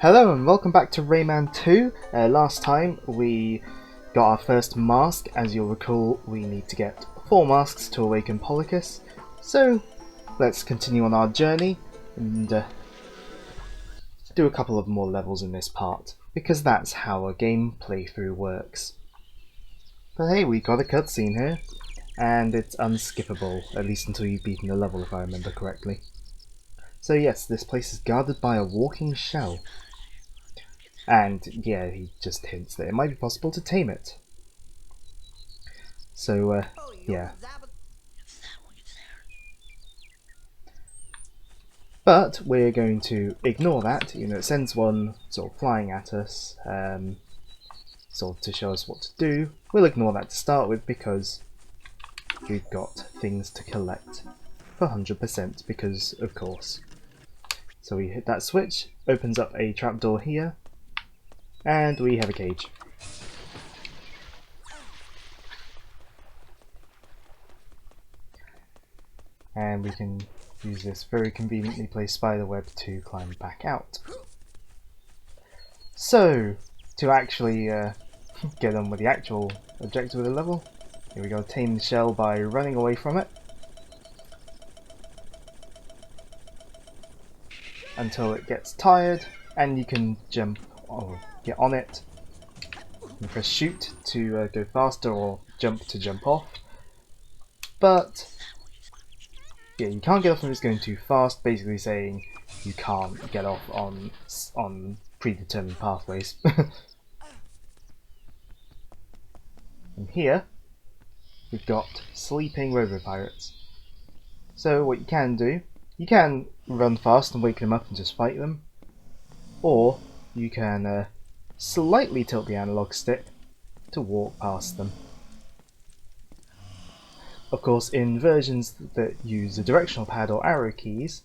Hello and welcome back to Rayman 2. Last time we got our first mask. As you'll recall, we need to get 4 masks to awaken Polycus. So let's continue on our journey and do a couple of more levels in this part, because that's how a game playthrough works. But hey, we got a cutscene here, and it's unskippable, at least until you've beaten the level if I remember correctly. So yes, this place is guarded by a walking shell. And yeah, he just hints that it might be possible to tame it. So yeah. But we're going to ignore that. You know, it sends one sort of flying at us, sort of to show us what to do. We'll ignore that to start with because we've got things to collect for 100%, because of course. So we hit that switch, opens up a trapdoor here, and we have a cage. And we can use this very conveniently placed spider web to climb back out. So, to actually get on with the actual objective of the level, here we go, tame the shell by running away from it until it gets tired, and you can jump or get on it and press shoot to go faster, or jump to jump off. But yeah, you can't get off when it's going too fast, basically saying you can't get off on predetermined pathways. And here we've got sleeping robo-pirates. So what you can do, you can run fast and wake them up and just fight them, or you can slightly tilt the analog stick to walk past them. Of course, in versions that use the directional pad or arrow keys,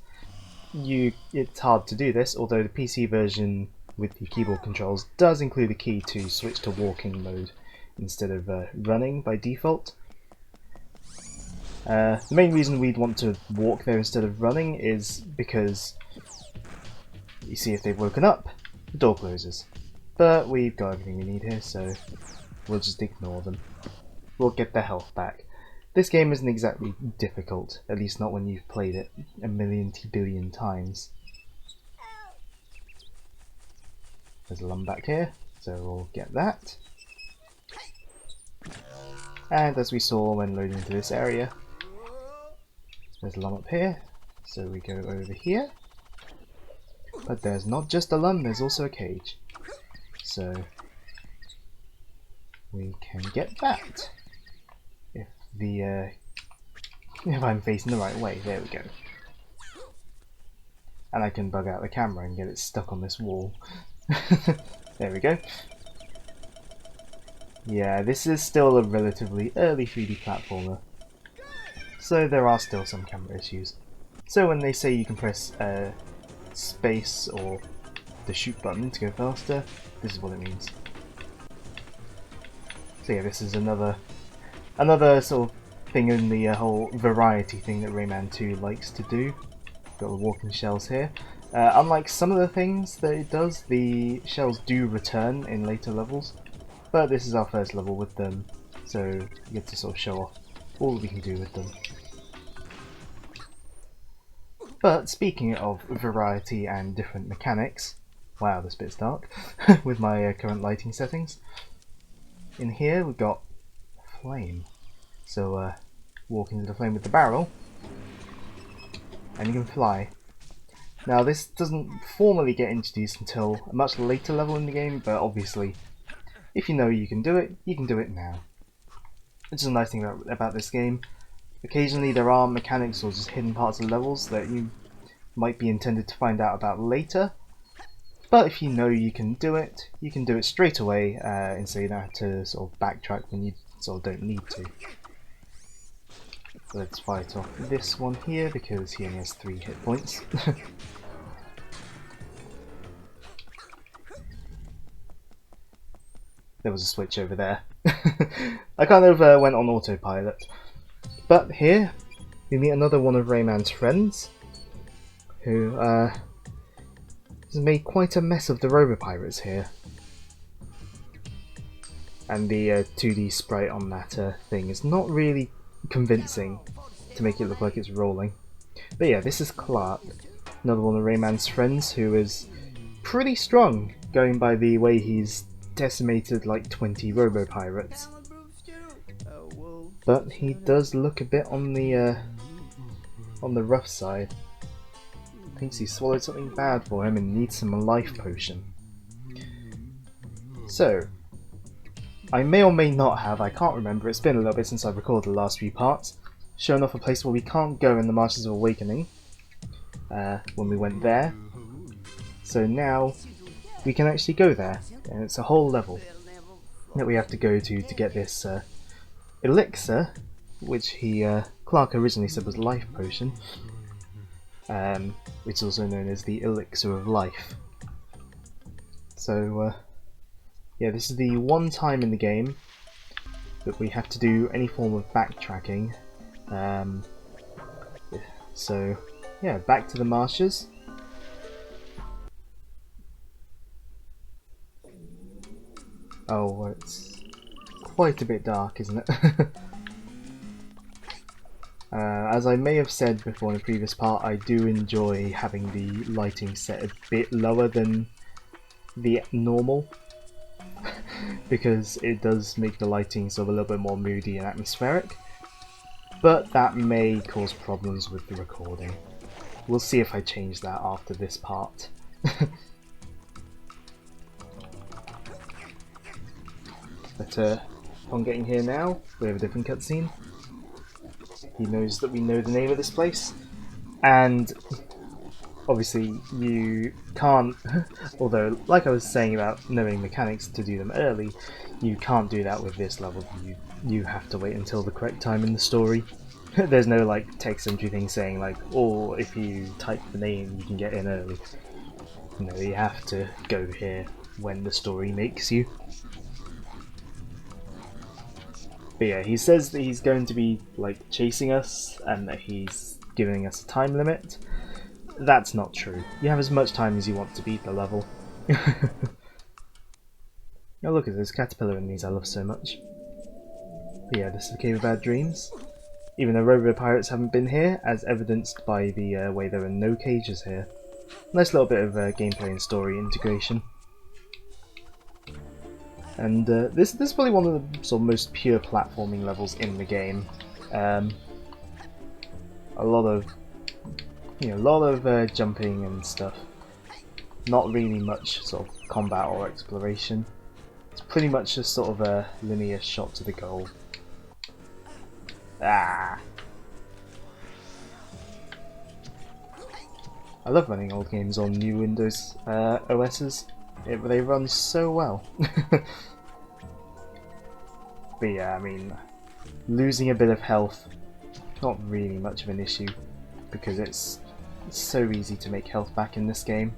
it's hard to do this, although the PC version with the keyboard controls does include a key to switch to walking mode instead of running by default. The main reason we'd want to walk there instead of running is because, you see, if they've woken up, the door closes. But we've got everything we need here, so we'll just ignore them. We'll get their health back. This game isn't exactly difficult, at least not when you've played it a million-billion times. There's a lump back here, so we'll get that. And as we saw when loading into this area, there's a lump up here, so we go over here. But there's not just a lump, there's also a cage. So we can get that. If I'm facing the right way, there we go. And I can bug out the camera and get it stuck on this wall. There we go. Yeah, this is still a relatively early 3D platformer, so there are still some camera issues. So when they say you can press space or the shoot button to go faster, this is what it means. So yeah, this is another sort of thing in the whole variety thing that Rayman 2 likes to do. Got the walking shells here. Unlike some of the things that it does, the shells do return in later levels, but this is our first level with them, so you get to sort of show off all that we can do with them. But speaking of variety and different mechanics, wow, this bit's dark with my current lighting settings. In here we've got flame. So walk into the flame with the barrel, and you can fly. Now this doesn't formally get introduced until a much later level in the game, but obviously if you know you can do it now. Which is a nice thing about this game. Occasionally there are mechanics or just hidden parts of levels that you might be intended to find out about later, but if you know you can do it straight away, and so you don't have to sort of backtrack when you sort of don't need to. Let's fight off this one here because he only has 3 hit points. There was a switch over there. I kind of went on autopilot. But here we meet another one of Rayman's friends, who is has made quite a mess of the robo-pirates here. And the 2D sprite on that thing is not really convincing to make it look like it's rolling. But yeah, this is Clark, another one of Rayman's friends who is pretty strong, going by the way he's decimated like 20 robo-pirates. But he does look a bit on the rough side. Thinks he swallowed something bad for him and needs some life potion. So, I may or may not have, I can't remember, it's been a little bit since I've recorded the last few parts, shown off a place where we can't go in the Marshes of Awakening, when we went there. So now, we can actually go there, and it's a whole level that we have to go to get this elixir, which Clark originally said was life potion, which is also known as the elixir of life. So yeah, this is the one time in the game that we have to do any form of backtracking. So yeah, back to the marshes. Oh, it's quite a bit dark, isn't it? As I may have said before in a previous part, I do enjoy having the lighting set a bit lower than the normal, because it does make the lighting sort of a little bit more moody and atmospheric, but that may cause problems with the recording. We'll see if I change that after this part. But upon getting here now, we have a different cutscene. He knows that we know the name of this place, and obviously you can't, although like I was saying about knowing mechanics to do them early, you can't do that with this level. You have to wait until the correct time in the story. There's no like text entry thing saying like, or if you type the name you can get in early. No, you have to go here when the story makes you. But yeah, he says that he's going to be like chasing us and that he's giving us a time limit. That's not true. You have as much time as you want to beat the level. Oh look at this caterpillar in these I love so much. But yeah, this is the Cave of Bad Dreams. Even though robo-pirates haven't been here, as evidenced by the way there are no cages here. Nice little bit of gameplay and story integration. And this is probably one of the sort of most pure platforming levels in the game. A lot of jumping and stuff. Not really much sort of combat or exploration. It's pretty much just sort of a linear shot to the goal. Ah! I love running old games on new Windows OSs. They run so well. But yeah, I mean, losing a bit of health, not really much of an issue, because it's so easy to make health back in this game.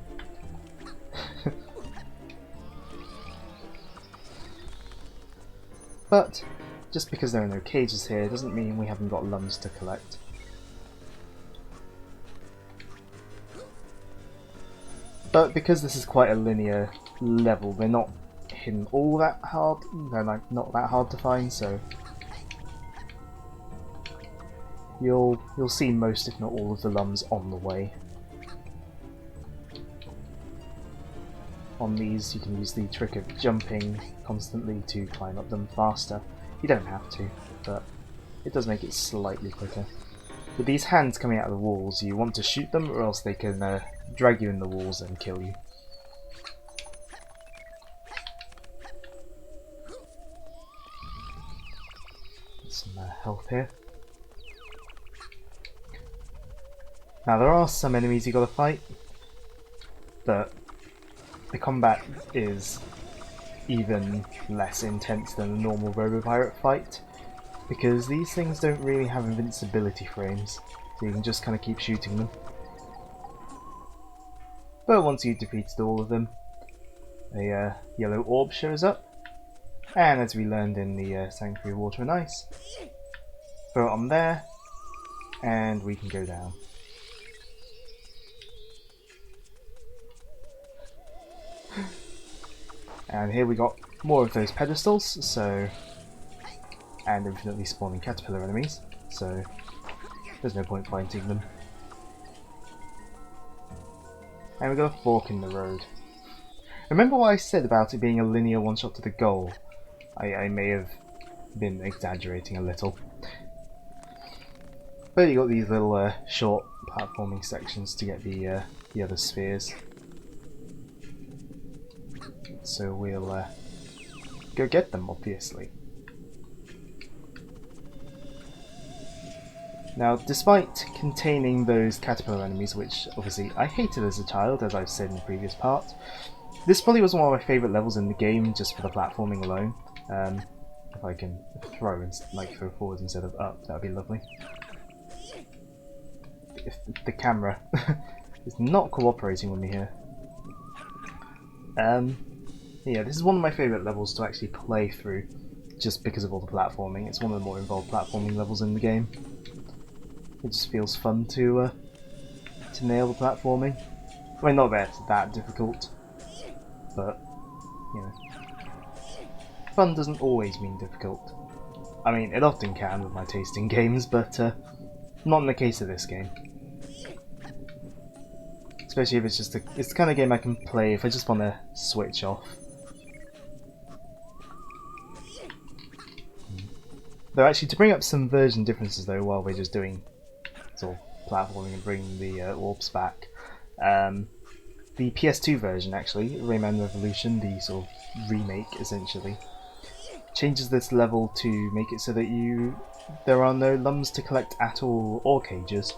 But just because there are no cages here doesn't mean we haven't got lumps to collect. But because this is quite a linear level, they're not hidden all that hard. They're like not that hard to find, so you'll see most, if not all, of the lums on the way. On these, you can use the trick of jumping constantly to climb up them faster. You don't have to, but it does make it slightly quicker. With these hands coming out of the walls, you want to shoot them, or else they can drag you in the walls and kill you. Some health here. Now there are some enemies you gotta fight, but the combat is even less intense than a normal robo-pirate fight, because these things don't really have invincibility frames, so you can just kind of keep shooting them. But once you've defeated all of them, a yellow orb shows up, and as we learned in the Sanctuary of Water and Ice, throw it on there, and we can go down. And here we got more of those pedestals, so, and infinitely spawning caterpillar enemies, so there's no point fighting them. And we got a fork in the road. Remember what I said about it being a linear one-shot to the goal? I may have been exaggerating a little. But you got these little short platforming sections to get the other spheres. So we'll go get them, obviously. Now, despite containing those caterpillar enemies, which obviously I hated as a child, as I've said in the previous part, this probably was one of my favourite levels in the game, just for the platforming alone. If I can throw forwards instead of up, that would be lovely. If the camera is not cooperating with me here. Yeah, this is one of my favourite levels to actually play through, just because of all the platforming. It's one of the more involved platforming levels in the game. It just feels fun to nail the platforming. I mean, not that it's that difficult, but you know, fun doesn't always mean difficult. I mean, it often can with my taste in games, but not in the case of this game. Especially if it's just it's the kind of game I can play if I just want to switch off. Though actually, to bring up some version differences though, while we're just doing sort of platforming and bringing the orbs back, the PS2 version actually, Rayman Revolution, the sort of remake essentially, changes this level to make it so that there are no lums to collect at all or cages.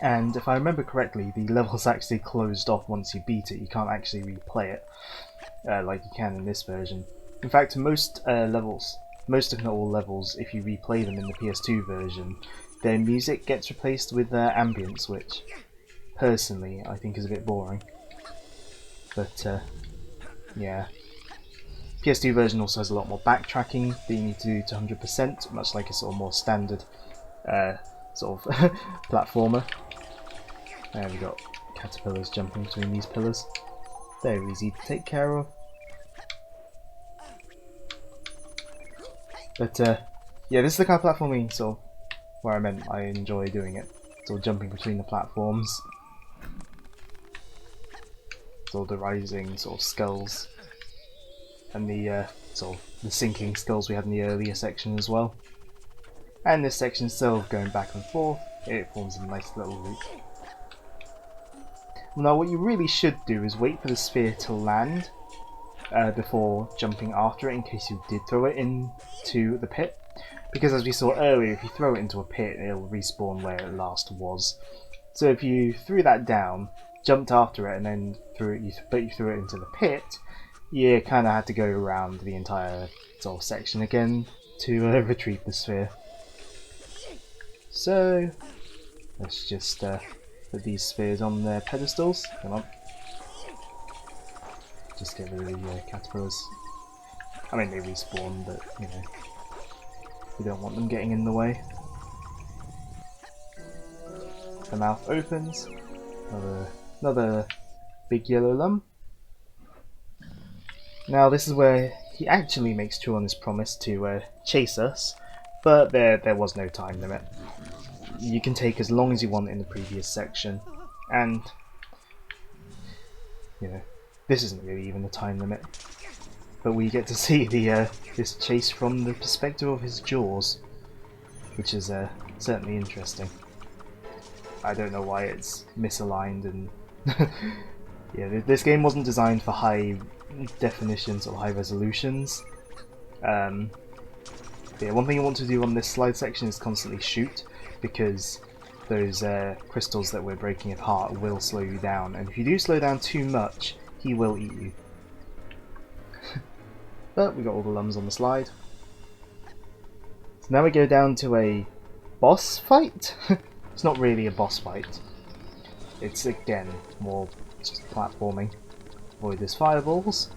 And if I remember correctly, the level's actually closed off once you beat it. You can't actually replay it like you can in this version. In fact, most levels, most if not all levels, if you replay them in the PS2 version, their music gets replaced with ambience, which personally I think is a bit boring. But yeah. PS2 version also has a lot more backtracking that you need to do to 100%, much like a sort of more standard sort of platformer. And we've got caterpillars jumping between these pillars. They're easy to take care of. But yeah, this is the kind of platforming sort of where I enjoy doing it. Sort of jumping between the platforms. Sort of the rising sort of skulls. And the sort of the sinking skulls we had in the earlier section as well. And this section, instead of going back and forth, it forms a nice little loop. Now what you really should do is wait for the sphere to land before jumping after it, in case you did throw it into the pit. Because as we saw earlier, if you throw it into a pit, it'll respawn where it last was. So if you threw that down, jumped after it, and then threw it into the pit, you kind of had to go around the entire sort of section again to retrieve the sphere. So let's just put these spheres on their pedestals. Come on. Just get rid of the caterpillars. I mean, they respawn, but you know, we don't want them getting in the way. The mouth opens. Another big yellow lum. Now this is where he actually makes true on his promise to chase us, but there was no time limit. You can take as long as you want in the previous section, and you know, this isn't really even the time limit. But we get to see this chase from the perspective of his jaws, which is certainly interesting. I don't know why it's misaligned, and yeah, this game wasn't designed for high definitions or high resolutions. Yeah, one thing you want to do on this slide section is constantly shoot, because those crystals that we're breaking apart will slow you down, and if you do slow down too much, he will eat you. But we got all the lums on the slide. So now we go down to a boss fight? It's not really a boss fight. It's again more just platforming. Avoid his fireballs,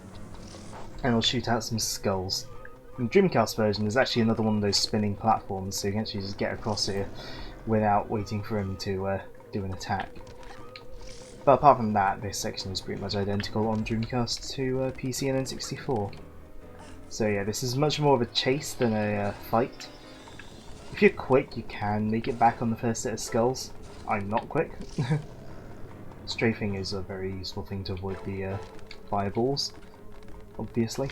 and we'll shoot out some skulls. In Dreamcast version, there's actually another one of those spinning platforms, so you can actually just get across here without waiting for him to do an attack. But apart from that, this section is pretty much identical on Dreamcast to PC and N64. So yeah, this is much more of a chase than a fight. If you're quick, you can make it back on the first set of skulls. I'm not quick. Strafing is a very useful thing to avoid the fireballs, obviously.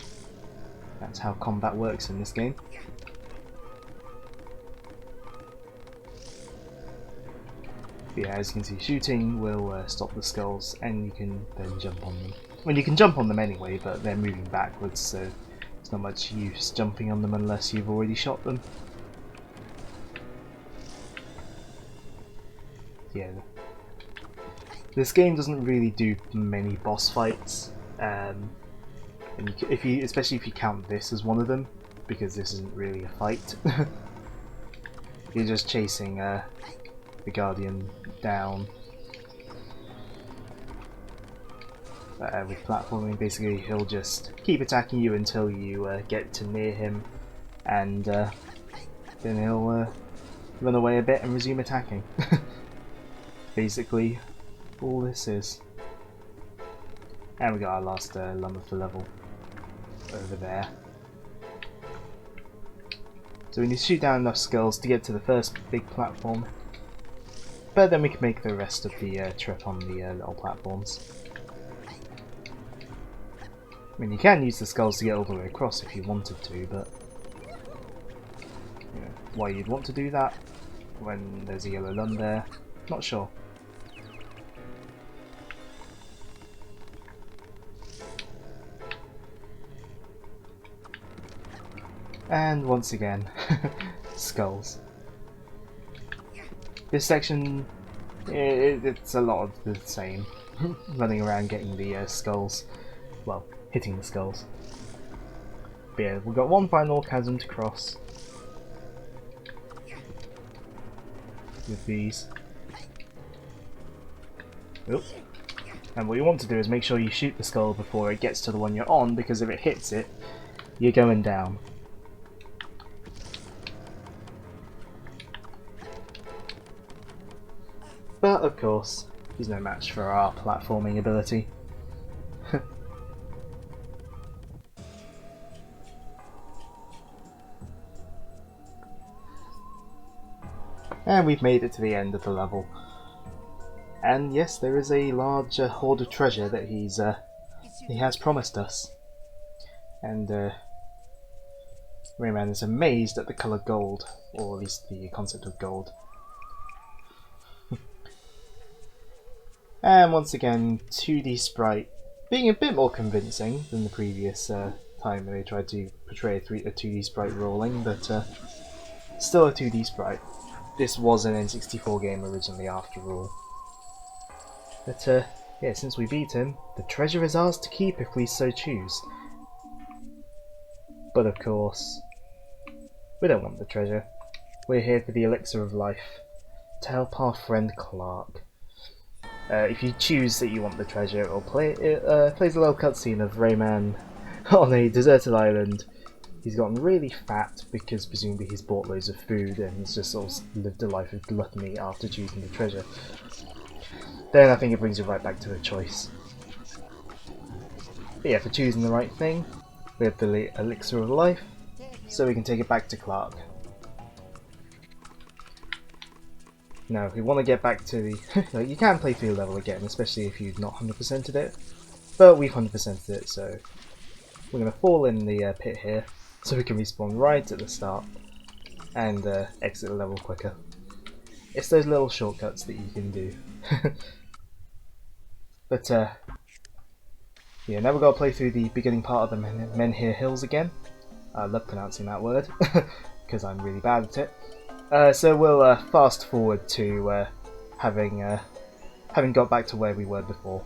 That's how combat works in this game. But yeah, as you can see, shooting will stop the skulls, and you can then jump on them. I mean, you can jump on them anyway, but they're moving backwards, so it's not much use jumping on them unless you've already shot them. Yeah, this game doesn't really do many boss fights, and especially if you count this as one of them, because this isn't really a fight. You're just chasing the Guardian down with platforming. Basically, he'll just keep attacking you until you get to near him, and then he'll run away a bit and resume attacking. Basically, all this is. And we got our last lump of the level over there. So we need to shoot down enough skulls to get to the first big platform, but then we can make the rest of the trip on the little platforms. I mean, you can use the skulls to get all the way across if you wanted to, but you know, why you'd want to do that when there's a yellow lung there, not sure. And once again, skulls. This section, it's a lot of the same. Running around getting the skulls. Well, hitting the skulls. But yeah, we've got one final chasm to cross. With these. Oops. And what you want to do is make sure you shoot the skull before it gets to the one you're on, because if it hits it, you're going down. But of course, he's no match for our platforming ability. And we've made it to the end of the level. And yes, there is a large hoard of treasure that he has promised us. And Rayman is amazed at the colour gold, or at least the concept of gold. And once again, 2D sprite being a bit more convincing than the previous time when they tried to portray a 2D sprite rolling, but still a 2D sprite. This was an N64 game originally, after all. But yeah, since we beat him, the treasure is ours to keep if we so choose. But of course, we don't want the treasure. We're here for the elixir of life, to help our friend Clark. If you choose that you want the treasure, it plays a little cutscene of Rayman on a deserted island. He's gotten really fat because presumably he's bought loads of food and he's just sort of lived a life of gluttony after choosing the treasure. Then I think it brings you right back to the choice. But yeah, for choosing the right thing, we have the elixir of life, so we can take it back to Clark. Now, if you want to get back to the... you can play through the level again, especially if you've not 100%ed it. But we've 100%ed it, so we're going to fall in the pit here, so we can respawn right at the start and exit the level quicker. It's those little shortcuts that you can do. But yeah, now we've got to play through the beginning part of the Menhir Hills again. I love pronouncing that word, because I'm really bad at it. So we'll fast forward to having got back to where we were before.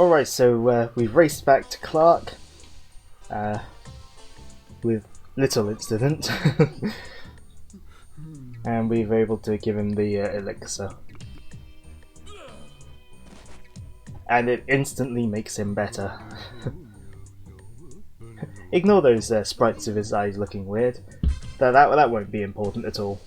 Alright, so we've raced back to Clark with little incident. And we've been able to give him the elixir. And it instantly makes him better. Ignore those sprites of his eyes looking weird. That won't be important at all.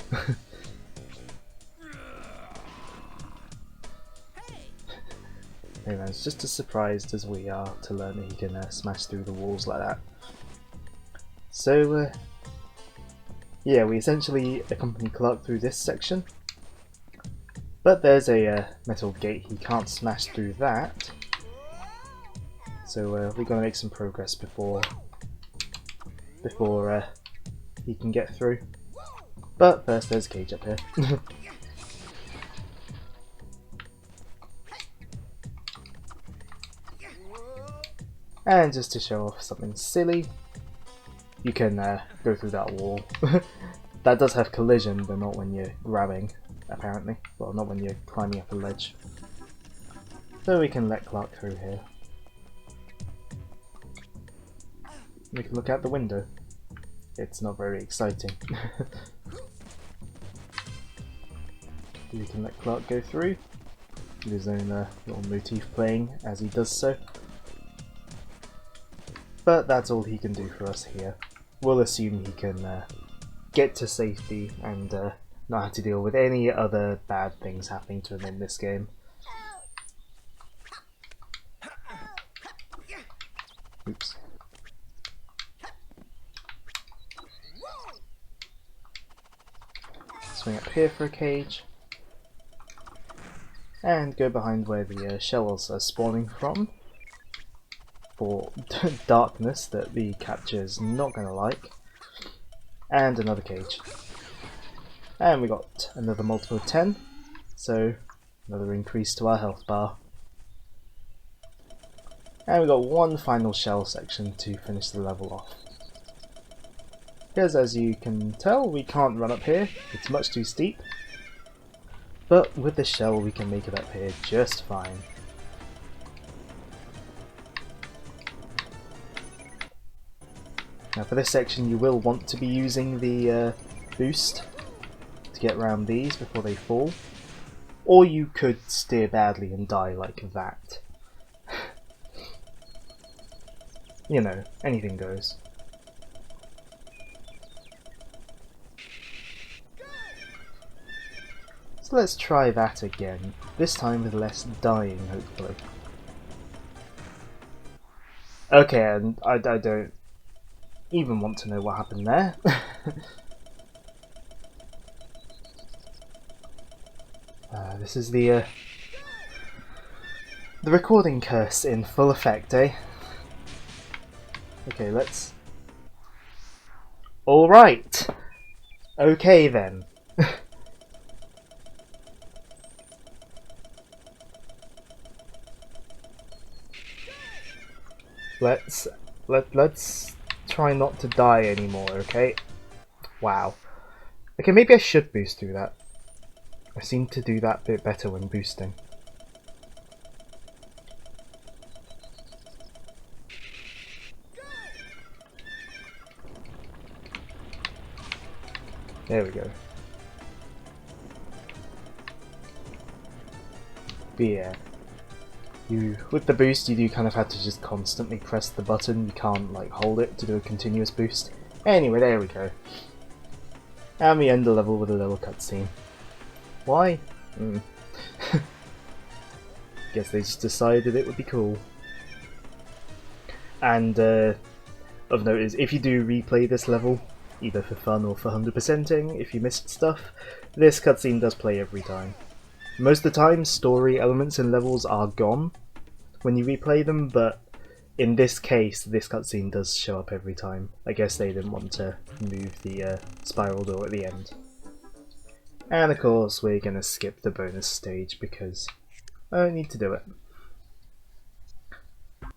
Anyway, it's just as surprised as we are to learn that he can smash through the walls like that. So, yeah, we essentially accompany Clark through this section. But there's a metal gate, he can't smash through that. So we're going to make some progress before he can get through. But first there's a cage up here. And just to show off something silly, you can go through that wall. That does have collision, but not when you're grabbing, apparently. Well, not when you're climbing up a ledge. So we can let Clark through here. We can look out the window. It's not very exciting. We can let Clark go through. With his own little motif playing as he does so. But that's all he can do for us here. We'll assume he can get to safety and not have to deal with any other bad things happening to him in this game. Oops. Swing up here for a cage. And go behind where the shells are spawning from. For darkness that the capture's not going to like. And another cage. And we got another multiple of 10, so another increase to our health bar. And we got one final shell section to finish the level off. Because as you can tell, we can't run up here, it's much too steep. But with the shell we can make it up here just fine. Now for this section you will want to be using the boost to get around these before they fall. Or you could steer badly and die like that. You know, anything goes. So let's try that again, this time with less dying hopefully. Okay, and I don't even want to know what happened there. This is the recording curse in full effect, eh? Okay, let's... Alright! Okay then. Let's try not to die anymore, okay? Wow. Okay, maybe I should boost through that. I seem to do that bit better when boosting. There we go. But yeah. With the boost you do kind of have to just constantly press the button, you can't like hold it to do a continuous boost. Anyway, there we go. And we end the level with a little cutscene. Why? Guess they just decided it would be cool. And of note is, if you do replay this level, either for fun or for 100%ing, if you missed stuff, this cutscene does play every time. Most of the time, story elements in levels are gone when you replay them, but in this case, this cutscene does show up every time. I guess they didn't want to move the spiral door at the end. And of course, we're going to skip the bonus stage because I don't need to do it. But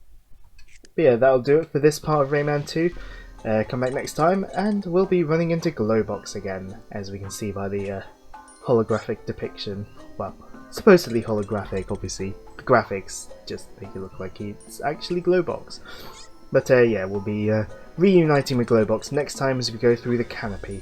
yeah, that'll do it for this part of Rayman 2. Come back next time, and we'll be running into Glowbox again, as we can see by the holographic depiction. Well, supposedly holographic, obviously. The graphics just make it look like it's actually Glowbox. But yeah, we'll be reuniting with Glowbox next time as we go through the canopy.